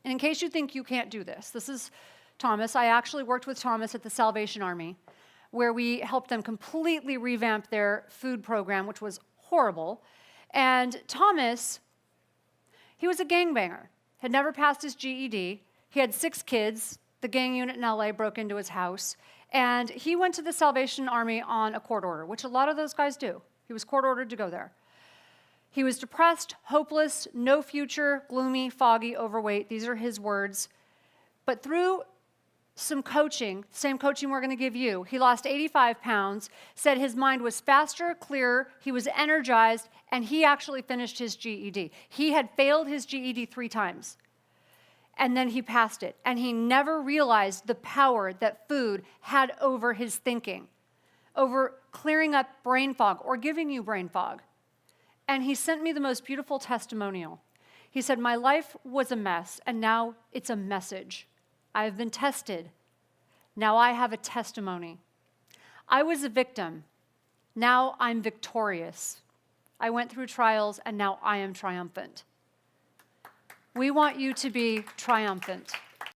And in case you think you can't do this, this is Thomas. I actually worked with Thomas at the Salvation Army, where we helped them completely revamp their food program, which was horrible. And Thomas, he was a gangbanger, had never passed his GED. He had 6 kids. The gang unit in LA broke into his house. And he went to the Salvation Army on a court order, which a lot of those guys do. He was court ordered to go there. He was depressed, hopeless, no future, gloomy, foggy, overweight. These are his words. But through some coaching, same coaching we're going to give you, he lost 85 pounds, said his mind was faster, clearer, he was energized, and he actually finished his GED. He had failed his GED 3 times, and then he passed it. And he never realized the power that food had over his thinking, over clearing up brain fog or giving you brain fog. And he sent me the most beautiful testimonial. He said, my life was a mess, and now it's a message. I have been tested. Now I have a testimony. I was a victim. Now I'm victorious. I went through trials, and now I am triumphant. We want you to be triumphant.